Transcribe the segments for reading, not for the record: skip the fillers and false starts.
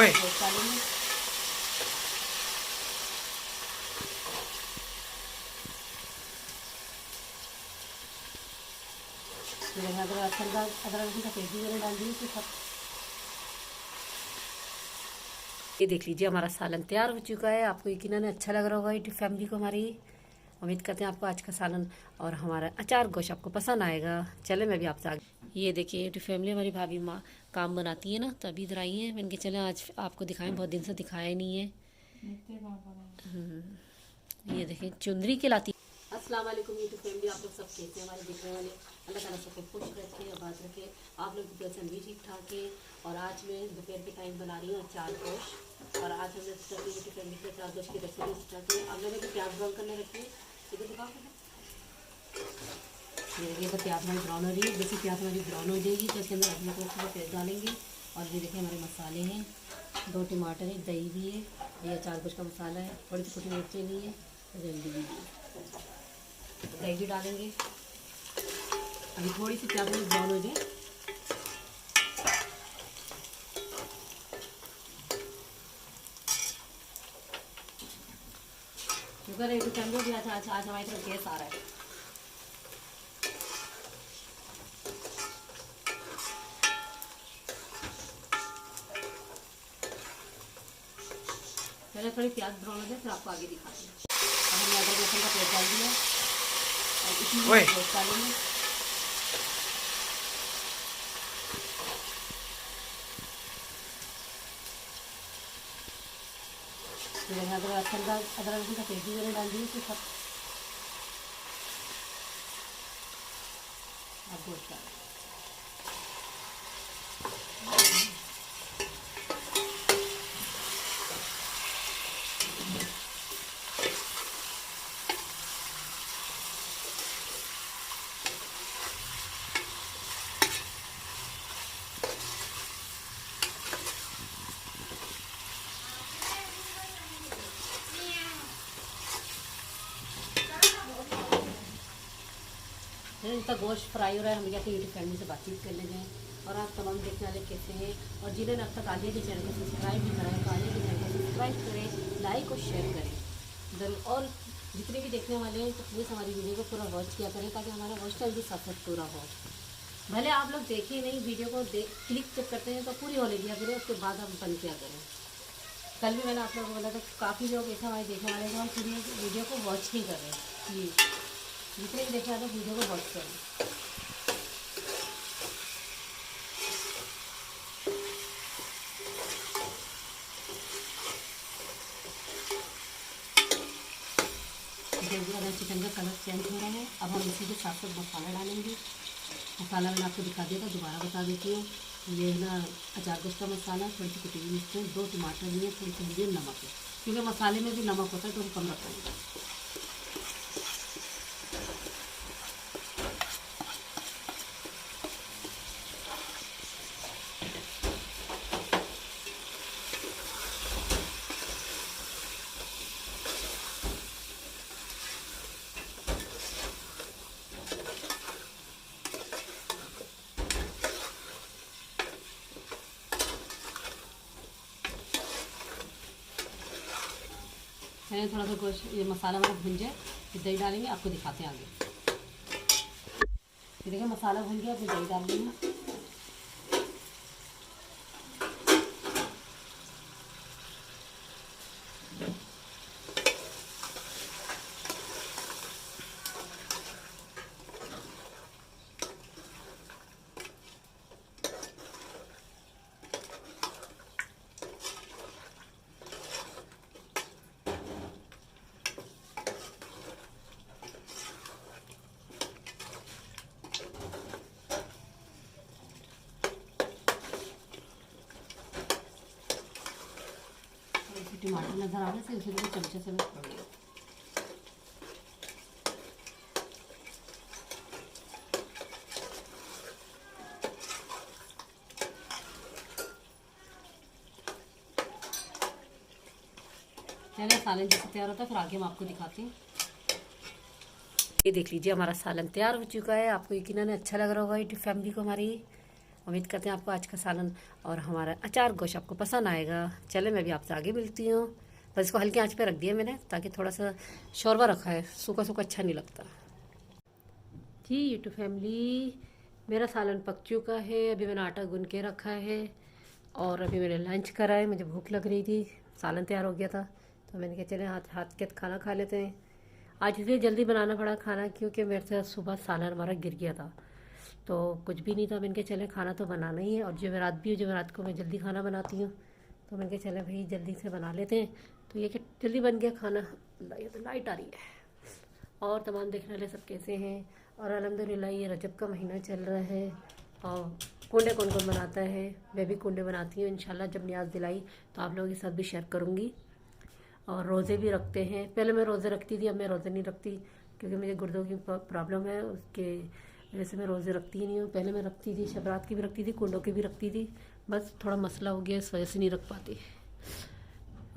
ओए अदरक लहसुन का पेस्ट भी मैंने डाल दी तो सब। ये देख लीजिए हमारा सालन तैयार हो चुका है। आपको यकीनन अच्छा लग रहा होगा यूट्यूब फैमिली को हमारी। उम्मीद करते हैं आपको आज का सालन और हमारा अचार गोश्त आपको पसंद आएगा। चले मैं भी आपसे आगे। ये देखिए यूट्यूब फैमिली हमारी भाभी माँ काम बनाती है ना, तभी इधर आई हैं। मैंने कहा चले आज आपको दिखाएं, बहुत दिन से दिखाया नहीं है। ये देखिए चुंदरी के लाती। अस्सलाम वालेकुम यूट्यूब फैमिली, आप लोग सब कैसे हैं हमारे देखने वाले। अल्लाह ताला सबको खुश रखे, आबाद रखे। आप लोग की पसंद भी ठीक ठाक है। और आज मैं दोपहर के टाइम बना रही हूँ अचार गोश्त। और आज हमने सोचा यूट्यूब फैमिली के अचार गोश्त की रेसिपी स्टार्ट की। अब मैंने प्याज ब्राउन करने रखी है। इधर दिखाओ, ये देखिए तो प्याज हमारी ब्राउन हो रही है। जैसे प्याज हमारी ब्राउन हो जाएगी तो इसके अंदर अदरक लहसुन का पेस्ट डालेंगे। और ये देखिए हमारे मसाले हैं, 2 टमाटर है, दही भी है, ये अचार गोश्त का मसाला है, थोड़ी सी छोटी मिर्चें ली है, जल्दी भी है, दही भी डालेंगे। अभी थोड़ी सी प्याज में ब्राउन हो जाए। शुगर है तो भी आज हमारी तरफ गैस आ रहा है। पहले थोड़ी प्याज ब्राउन हो जाए फिर आपको आगे दिखाते हैं। अब हमने अदरक लहसुन का पेस्ट डाल दिया और इसमें पेस्ट डालेंगे। अदरक लहसुन का पेस्ट भी मैंने डाल दिया तो सब। अब गोश्त डाल इनका गोश्त फ्राई हो रहा है। हम क्या यूट्यूब फैमिली से बातचीत कर लेते हैं। और आप तमाम देखने वाले कैसे हैं, और जिन्होंने अब तक आलिया के चैनल को सब्सक्राइब नहीं करा है तो आलिया के चैनल को सब्सक्राइब करें, लाइक और शेयर करें जरूर। और जितने भी देखने वाले हैं तो प्लीज़ हमारी वीडियो को पूरा वॉच किया करें ताकि हमारा वॉच टाइम भी सफर पूरा हो। भले आप लोग देखिए नहीं, वीडियो को क्लिक जब करते हैं तो पूरी होने दिया करें, उसके बाद आप बंद किया करें। कल भी मैंने आप लोगों को बोला था काफ़ी लोग ऐसे हमारे देखने वाले हैं पूरी वीडियो को वॉच नहीं कर रहे। प्लीज़ जितने भी देखने वाले वीडियो को वॉच करें। अगर चिकन का कलर चेंज हो रहा है, अब हम इसी के साथ साथ मसाला डालेंगे। मसाला मैंने आपको दिखा दिया था, दोबारा बता देती हूँ। ये ना अचार गोश्त का मसाला, थोड़ी सी कुटी हुई मिर्चें, 2 टमाटर लिए, थोड़ी सी हल्दी, नमक है, क्योंकि मसाले में भी नमक होता है तो हम कम रखेंगे। मैंने थोड़ा सा गोश्त ये मसाला हमारा भुन जाए फिर दही डालेंगे, आपको दिखाते हैं आगे। ये देखिए मसाला भुन गया, फिर दही डाल देंगे। टमाटर नजर आ रहे थे उसी को चमचे से मैं छोड़ दिया। सालन जैसे तैयार होता है फिर आगे हम आपको दिखाते हैं। ये देख लीजिए हमारा सालन तैयार हो चुका है। आपको यकीनन अच्छा लग रहा होगा यूट्यूब फैमिली को हमारी। उम्मीद करते हैं आपको आज का सालन और हमारा अचार गोश्त आपको पसंद आएगा। चले मैं भी आपसे आगे मिलती हूँ। बस इसको हल्की आंच पे रख दिया मैंने, ताकि थोड़ा सा शोरबा रखा है, सूखा सूखा अच्छा नहीं लगता। जी यूट्यूब फैमिली, मेरा सालन पक चुका है। अभी मैंने आटा गूंद के रखा है और अभी मैंने लंच करा है। मुझे भूख लग रही थी, सालन तैयार हो गया था तो मैंने कहा चले हाथ के खाना खा लेते हैं। आज इसलिए जल्दी बनाना पड़ा खाना, क्योंकि मेरे से सुबह सालन हमारा गिर गया था तो कुछ भी नहीं था। मैंने कहा चले खाना तो बनाना ही है, और जमेरात भी हो, जमेरात को मैं जल्दी खाना बनाती हूँ तो मैंने कहा चले भाई जल्दी से बना लेते हैं। तो ये कि जल्दी बन गया खाना। ये तो लाइट आ रही है। और तमाम देखने वाले सब कैसे हैं। और अल्हम्दुलिल्लाह ये रजब का महीना चल रहा है और कुंडे कौन कौन बनाता है। मैं भी कुंडे बनाती हूँ इंशाल्लाह, जब न्याज दिलाई तो आप लोगों के साथ भी शेयर करूँगी। और रोज़े भी रखते हैं। पहले मैं रोज़े रखती थी, अब मैं रोज़े नहीं रखती क्योंकि मुझे गुर्दों की प्रॉब्लम है, उसके वजह से मैं रोज़े रखती ही नहीं हूँ। पहले मैं रखती थी, शबरात की भी रखती थी, कुंडों की भी रखती थी, बस थोड़ा मसला हो गया इस वजह से नहीं रख पाती।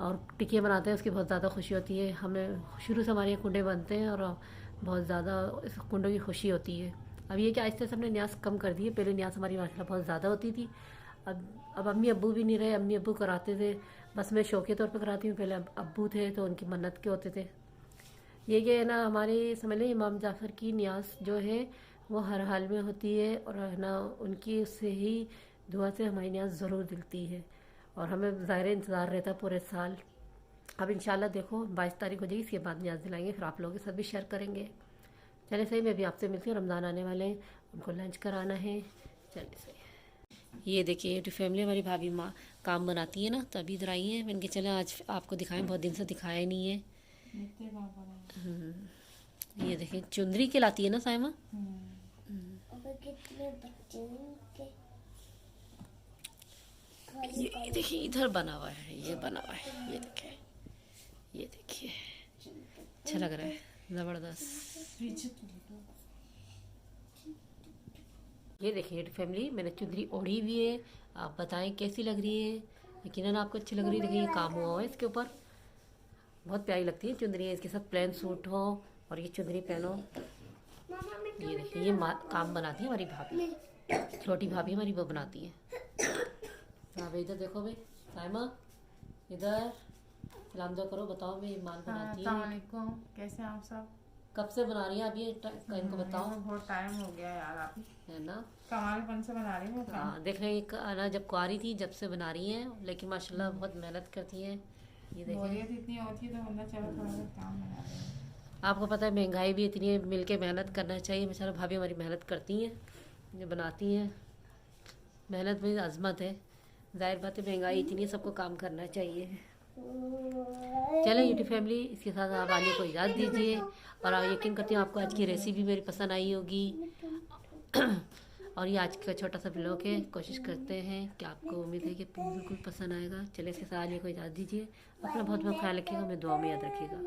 और टिकिया बनाते हैं, उसकी बहुत ज़्यादा खुशी होती है हमें। शुरू से हमारे यहाँ कुंडे बनते हैं और बहुत ज़्यादा इस कुंडों की खुशी होती है। अब ये कि आहिस्ते से हमने न्यास कम कर दी है। पहले न्यास हमारी माशाल्लाह बहुत ज़्यादा होती थी। अब अम्मी अब्बू भी नहीं रहे, अम्मी अब्बू कराते थे, बस मैं शौक के तौर पे कराती हूँ। पहले अब्बू थे तो उनकी मन्नत के होते थे। ये कि है ना, हमारे समझ लें इमाम जाफ़र की न्यास जो है वो हर हाल में होती है, और है ना उनकी उससे ही दुआ से हमारी न्यास ज़रूर दिलती है और हमें ज़ाहिर इंतज़ार रहता है पूरे साल। अब इंशाल्लाह देखो 22 तारीख हो जाएगी, इसके बाद न्याज दिलाएंगे, फिर आप लोगों के साथ भी शेयर करेंगे। चले सही, मैं भी आपसे मिलती हूँ। रमज़ान आने वाले हैं, उनको लंच कराना है। चलिए सही। ये देखिए यूट्यूब फैमिली, हमारी भाभी माँ काम बनाती है ना, तो अभी इधर आई है। मैंने कहा चले आज आपको दिखाएं, बहुत दिन से दिखाया ही नहीं है। ये देखिए चुंदरी के लाती है ना साइमा। ये देखिए इधर बना हुआ है, ये बना हुआ है, ये देखिए, ये देखिए अच्छा लग रहा है, ज़बरदस्त। ये देखिए फैमिली, मैंने चुंदरी ओढ़ी हुई है। आप बताएं कैसी लग रही है। यकीनन आपको अच्छी लग रही है। देखिए ये काम हुआ है इसके ऊपर, बहुत प्यारी लगती है चुंदरी। इसके साथ प्लेन सूट हो और ये चुंदरी पहनो। ये देखिए ये काम बनाती है हमारी भाभी, छोटी भाभी हमारी वो बनाती है। हाँ भाई इधर देखो भाई, साइमा इधर सलाम दो करो, बताओ भाई माल बनाती है। अस्सलामुअलैकुम, कैसे हैं आप सब? कब से बना रही हैं आप ये? इनको बताओ। बहुत टाइम हो गया यार, आप है ना, कमालपन से बना रही हूँ। हाँ देख रहे हैं ना, जब कुआरी थी जब से बना रही हैं, लेकिन माशाल्लाह बहुत मेहनत करती हैं। ये देखें, बोरियत इतनी होती है तो बंदा चलो थोड़ा बहुत काम बना रहे हैं। आपको पता है महंगाई भी इतनी है, मिल के मेहनत करना चाहिए। बेचारा भाभी हमारी मेहनत करती हैं, ये बनाती हैं। मेहनत में अजमत है, जाहिर बात है महंगाई इतनी है, सबको काम करना चाहिए। चलो यूट्यूब फैमिली, इसके साथ आप आने को इजाज़त दीजिए। और आप यकीन करती हूँ आपको आज की रेसिपी मेरी पसंद आई होगी। और ये आज का छोटा सा ब्लॉग है, कोशिश करते हैं कि आपको, उम्मीद है कि बिल्कुल पसंद आएगा। चलिए इसके साथ आने को इजाज़त दीजिए। अपना बहुत बहुत ख्याल रखिएगा, हमें दुआ में याद रखिएगा।